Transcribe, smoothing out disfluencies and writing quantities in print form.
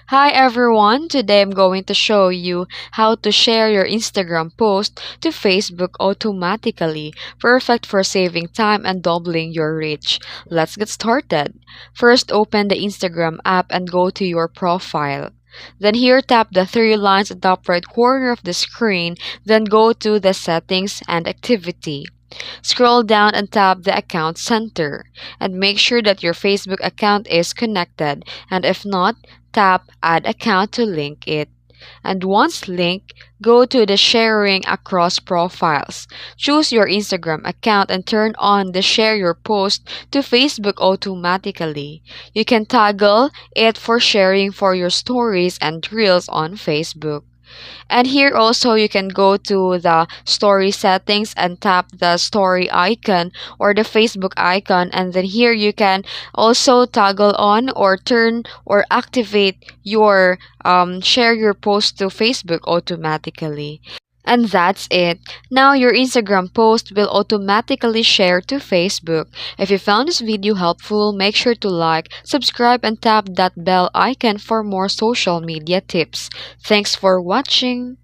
Hi everyone, today I'm going to show you how to share your Instagram post to Facebook automatically. Perfect for saving time and doubling your reach. Let's get started. First, open the Instagram app and go to your profile. Then here tap the three lines at the top right corner of the screen, then go to the settings and activity. Scroll down and tap the account center and make sure that your Facebook account is connected, and if not, tap add account to link it. And once linked, go to the sharing across profiles. Choose your Instagram account and turn on the share your post to Facebook automatically. You can toggle it for sharing for your stories and reels on Facebook. And here also you can go to the story settings and tap the story icon or the Facebook icon, and then here you can also toggle on or turn or activate your share your post to Facebook automatically. And that's it. Now your Instagram post will automatically share to Facebook. If you found this video helpful, make sure to like, subscribe, and tap that bell icon for more social media tips. Thanks for watching.